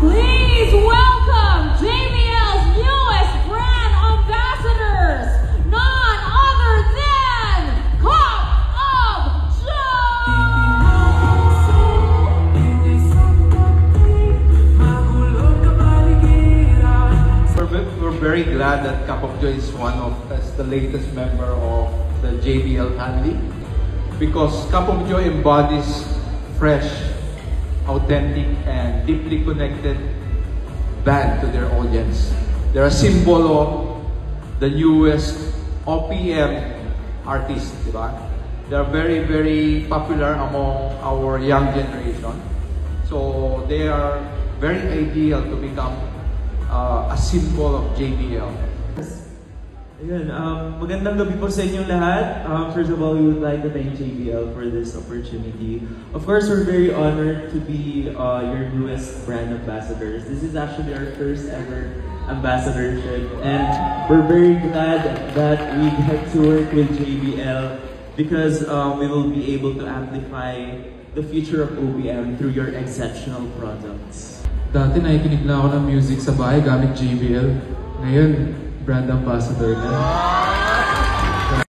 Please welcome JBL's newest brand ambassadors, none other than Cup of Joe! We're very glad that Cup of Joe is the latest member of the JBL family, because Cup of Joe embodies fresh, authentic, and deeply connected band to their audience. They're a symbol of the newest OPM artists, diba? They're very, very popular among our young generation. So they are very ideal to become a symbol of JBL. Ayun, magandang gabi po sa inyong lahat. First of all, we would like to thank JBL for this opportunity. Of course, we're very honored to be your newest brand ambassadors. This is actually our first ever ambassadorship, and we're very glad that we get to work with JBL because we will be able to amplify the future of OPM through your exceptional products. Dati nakikinig lang ako ng music sa bahay gamit JBL. Ngayon, brand ambassador na.